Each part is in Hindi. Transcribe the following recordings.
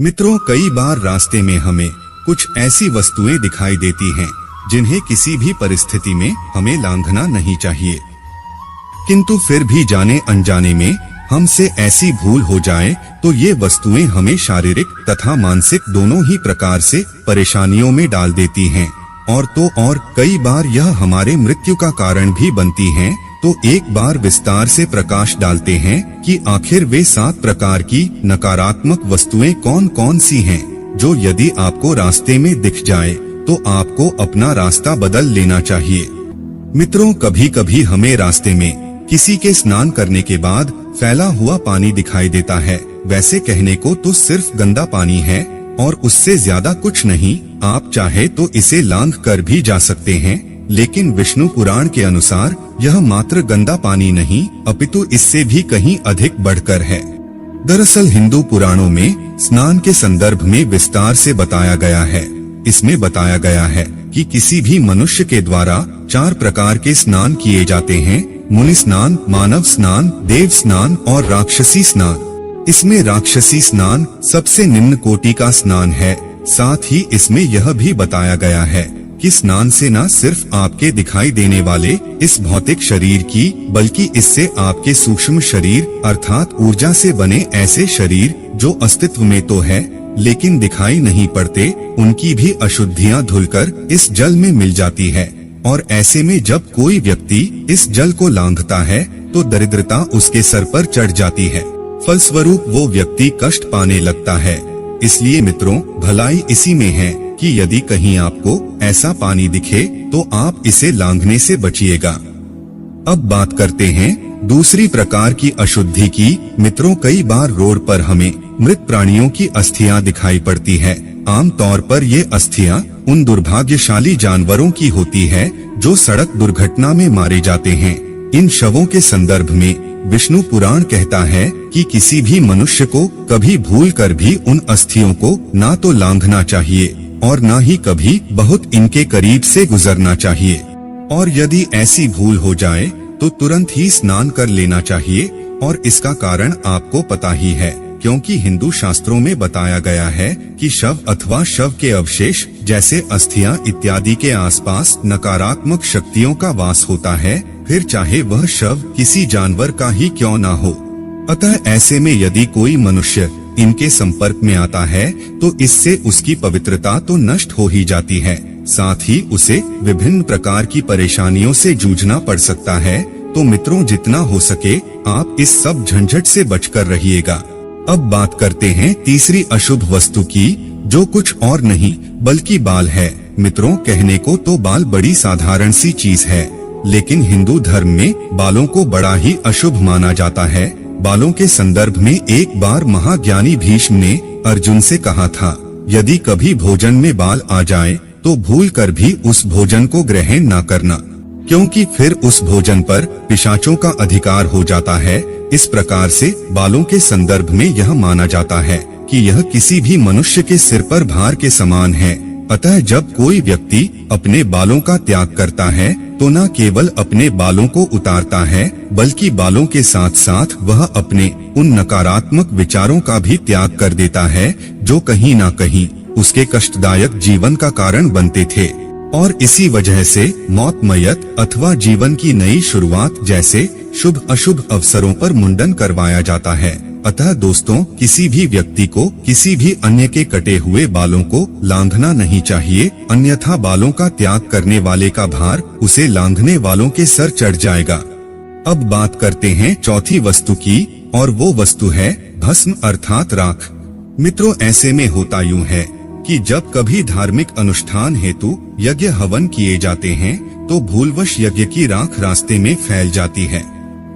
मित्रों, कई बार रास्ते में हमें कुछ ऐसी वस्तुएं दिखाई देती हैं जिन्हें किसी भी परिस्थिति में हमें लांघना नहीं चाहिए, किंतु फिर भी जाने अनजाने में हमसे ऐसी भूल हो जाए तो ये वस्तुएं हमें शारीरिक तथा मानसिक दोनों ही प्रकार से परेशानियों में डाल देती हैं और कई बार यह हमारे मृत्यु का कारण भी बनती हैं। तो एक बार विस्तार से प्रकाश डालते हैं कि आखिर वे 7 प्रकार की नकारात्मक वस्तुएं कौन कौन सी हैं, जो यदि आपको रास्ते में दिख जाए तो आपको अपना रास्ता बदल लेना चाहिए। मित्रों, कभी कभी हमें रास्ते में किसी के स्नान करने के बाद फैला हुआ पानी दिखाई देता है। वैसे कहने को तो सिर्फ गंदा पानी है और उससे ज्यादा कुछ नहीं, आप चाहे तो इसे लांघ कर भी जा सकते हैं, लेकिन विष्णु पुराण के अनुसार यह मात्र गंदा पानी नहीं अपितु इससे भी कहीं अधिक बढ़कर है। दरअसल हिंदू पुराणों में स्नान के संदर्भ में विस्तार से बताया गया है। इसमें बताया गया है कि किसी भी मनुष्य के द्वारा 4 प्रकार के स्नान किए जाते हैं: मुनि स्नान, मानव स्नान, देव स्नान और राक्षसी स्नान। इसमें राक्षसी स्नान सबसे निम्न कोटि का स्नान है। साथ ही इसमें यह भी बताया गया है कि स्नान से न सिर्फ आपके दिखाई देने वाले इस भौतिक शरीर की, बल्कि इससे आपके सूक्ष्म शरीर अर्थात ऊर्जा से बने ऐसे शरीर जो अस्तित्व में तो है लेकिन दिखाई नहीं पड़ते, उनकी भी अशुद्धियां धुलकर इस जल में मिल जाती है। और ऐसे में जब कोई व्यक्ति इस जल को लांघता है तो दरिद्रता उसके सर पर चढ़ जाती है, फलस्वरूप वो व्यक्ति कष्ट पाने लगता है। इसलिए मित्रों, भलाई इसी में है कि यदि कहीं आपको ऐसा पानी दिखे तो आप इसे लांघने से बचिएगा। अब बात करते हैं दूसरी प्रकार की अशुद्धि की। मित्रों, कई बार रोड पर हमें मृत प्राणियों की अस्थियां दिखाई पड़ती है। आम तौर पर ये अस्थियां उन दुर्भाग्यशाली जानवरों की होती है जो सड़क दुर्घटना में मारे जाते हैं। इन शवों के संदर्भ में विष्णु पुराण कहता है कि किसी भी मनुष्य को कभी भूल कर भी उन अस्थियों को ना तो लांघना चाहिए और ना ही कभी बहुत इनके करीब से गुजरना चाहिए। और यदि ऐसी भूल हो जाए तो तुरंत ही स्नान कर लेना चाहिए। और इसका कारण आपको पता ही है, क्योंकि हिंदू शास्त्रों में बताया गया है कि शव अथवा शव के अवशेष जैसे अस्थियां इत्यादि के आसपास नकारात्मक शक्तियों का वास होता है, फिर चाहे वह शव किसी जानवर का ही क्यों ना हो। अतः ऐसे में यदि कोई मनुष्य इनके संपर्क में आता है तो इससे उसकी पवित्रता तो नष्ट हो ही जाती है, साथ ही उसे विभिन्न प्रकार की परेशानियों से जूझना पड़ सकता है। तो मित्रों, जितना हो सके आप इस सब झंझट से बचकर रहिएगा। अब बात करते हैं तीसरी अशुभ वस्तु की, जो कुछ और नहीं बल्कि बाल है। मित्रों, कहने को तो बाल बड़ी साधारण सी चीज है, लेकिन हिंदू धर्म में बालों को बड़ा ही अशुभ माना जाता है। बालों के संदर्भ में एक बार महाज्ञानी भीष्म ने अर्जुन से कहा था, यदि कभी भोजन में बाल आ जाए तो भूल कर भी उस भोजन को ग्रहण न करना, क्योंकि फिर उस भोजन पर पिशाचों का अधिकार हो जाता है। इस प्रकार से बालों के संदर्भ में यह माना जाता है कि यह किसी भी मनुष्य के सिर पर भार के समान है। अतः जब कोई व्यक्ति अपने बालों का त्याग करता है तो न केवल अपने बालों को उतारता है, बल्कि बालों के साथ साथ वह अपने उन नकारात्मक विचारों का भी त्याग कर देता है जो कहीं न कहीं उसके कष्टदायक जीवन का कारण बनते थे। और इसी वजह से मौत, मयत अथवा जीवन की नई शुरुआत जैसे शुभ अशुभ अवसरों पर मुंडन करवाया जाता है। अतः दोस्तों, किसी भी व्यक्ति को किसी भी अन्य के कटे हुए बालों को लांघना नहीं चाहिए, अन्यथा बालों का त्याग करने वाले का भार उसे लांघने वालों के सर चढ़ जाएगा। अब बात करते हैं चौथी वस्तु की, और वो वस्तु है भस्म अर्थात राख। मित्रों, ऐसे में होता यूं है कि जब कभी धार्मिक अनुष्ठान हेतु यज्ञ हवन किए जाते हैं तो भूलवश यज्ञ की राख रास्ते में फैल जाती है।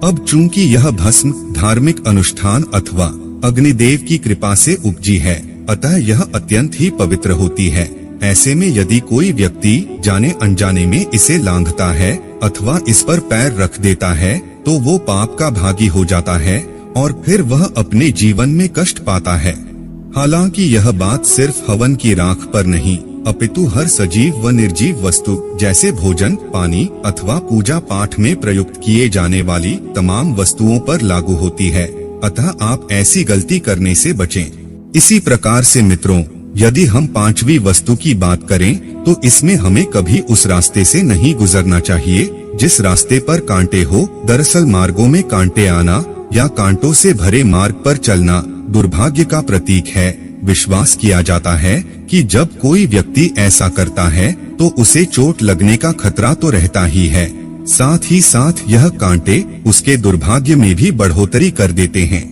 अब चूंकि यह भस्म धार्मिक अनुष्ठान अथवा अग्निदेव की कृपा से उपजी है, अतः यह अत्यंत ही पवित्र होती है। ऐसे में यदि कोई व्यक्ति जाने अनजाने में इसे लांघता है अथवा इस पर पैर रख देता है तो वो पाप का भागी हो जाता है और फिर वह अपने जीवन में कष्ट पाता है। हालांकि यह बात सिर्फ हवन की राख पर नहीं अपितु हर सजीव व निर्जीव वस्तु जैसे भोजन, पानी अथवा पूजा पाठ में प्रयुक्त किए जाने वाली तमाम वस्तुओं पर लागू होती है। अतः आप ऐसी गलती करने से बचें। इसी प्रकार से मित्रों, यदि हम पांचवी वस्तु की बात करें तो इसमें हमें कभी उस रास्ते से नहीं गुजरना चाहिए जिस रास्ते पर कांटे हो। दरअसल मार्गों में कांटे आना या कांटों से भरे मार्ग पर चलना दुर्भाग्य का प्रतीक है। विश्वास किया जाता है कि जब कोई व्यक्ति ऐसा करता है तो उसे चोट लगने का खतरा तो रहता ही है, साथ ही साथ यह कांटे उसके दुर्भाग्य में भी बढ़ोतरी कर देते हैं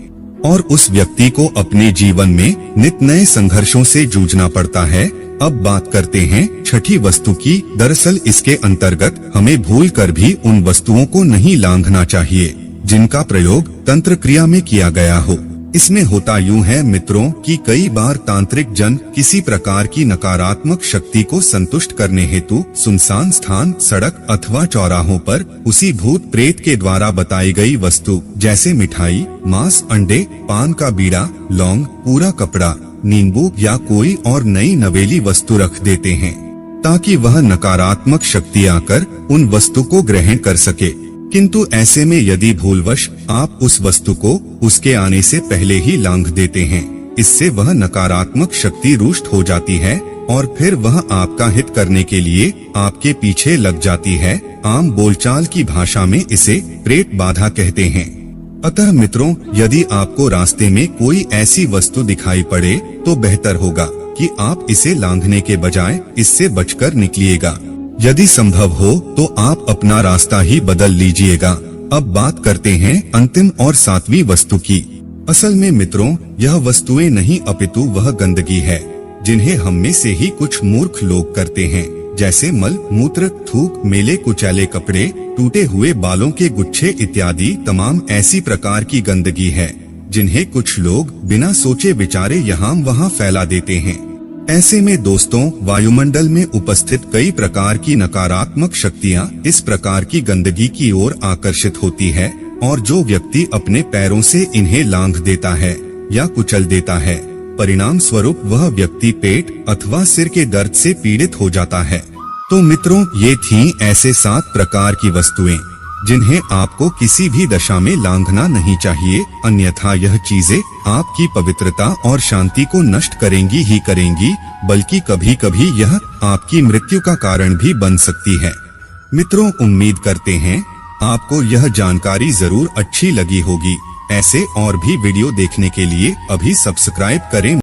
और उस व्यक्ति को अपने जीवन में नित नए संघर्षों से जूझना पड़ता है। अब बात करते हैं छठी वस्तु की। दरअसल इसके अंतर्गत हमें भूल कर भी उन वस्तुओं को नहीं लांघना चाहिए जिनका प्रयोग तंत्र क्रिया में किया गया हो। इसमें होता यूं है मित्रों कि कई बार तांत्रिक जन किसी प्रकार की नकारात्मक शक्ति को संतुष्ट करने हेतु सुनसान स्थान, सड़क अथवा चौराहों पर उसी भूत प्रेत के द्वारा बताई गई वस्तु जैसे मिठाई, मांस, अंडे, पान का बीड़ा, लौंग, पूरा कपड़ा, नींबू या कोई और नई नवेली वस्तु रख देते हैं ताकि वह नकारात्मक शक्ति आकर उन वस्तु को ग्रहण कर सके। किंतु ऐसे में यदि भूलवश आप उस वस्तु को उसके आने से पहले ही लांघ देते हैं, इससे वह नकारात्मक शक्ति रुष्ट हो जाती है और फिर वह आपका हित करने के लिए आपके पीछे लग जाती है। आम बोलचाल की भाषा में इसे प्रेत बाधा कहते हैं। अतः मित्रों, यदि आपको रास्ते में कोई ऐसी वस्तु दिखाई पड़े तो बेहतर होगा कि आप इसे लांघने के बजाय इससे बचकर निकलिएगा। यदि संभव हो तो आप अपना रास्ता ही बदल लीजिएगा। अब बात करते हैं अंतिम और सातवीं वस्तु की। असल में मित्रों, यह वस्तुएं नहीं अपितु वह गंदगी है जिन्हें हम में से ही कुछ मूर्ख लोग करते हैं, जैसे मल मूत्र, थूक, मेले कुचैले कपड़े, टूटे हुए बालों के गुच्छे इत्यादि तमाम ऐसी प्रकार की गंदगी है जिन्हें कुछ लोग बिना सोचे विचारे यहाँ वहाँ फैला देते हैं। ऐसे में दोस्तों, वायुमंडल में उपस्थित कई प्रकार की नकारात्मक शक्तियां इस प्रकार की गंदगी की ओर आकर्षित होती है और जो व्यक्ति अपने पैरों से इन्हें लांघ देता है या कुचल देता है, परिणाम स्वरूप वह व्यक्ति पेट अथवा सिर के दर्द से पीड़ित हो जाता है। तो मित्रों, ये थीं ऐसे 7 प्रकार की वस्तुएं जिन्हें आपको किसी भी दशा में लांघना नहीं चाहिए, अन्यथा यह चीजें आपकी पवित्रता और शांति को नष्ट करेंगी ही करेंगी, बल्कि कभी कभी यह आपकी मृत्यु का कारण भी बन सकती है। मित्रों, उम्मीद करते हैं आपको यह जानकारी जरूर अच्छी लगी होगी। ऐसे और भी वीडियो देखने के लिए अभी सब्सक्राइब करें।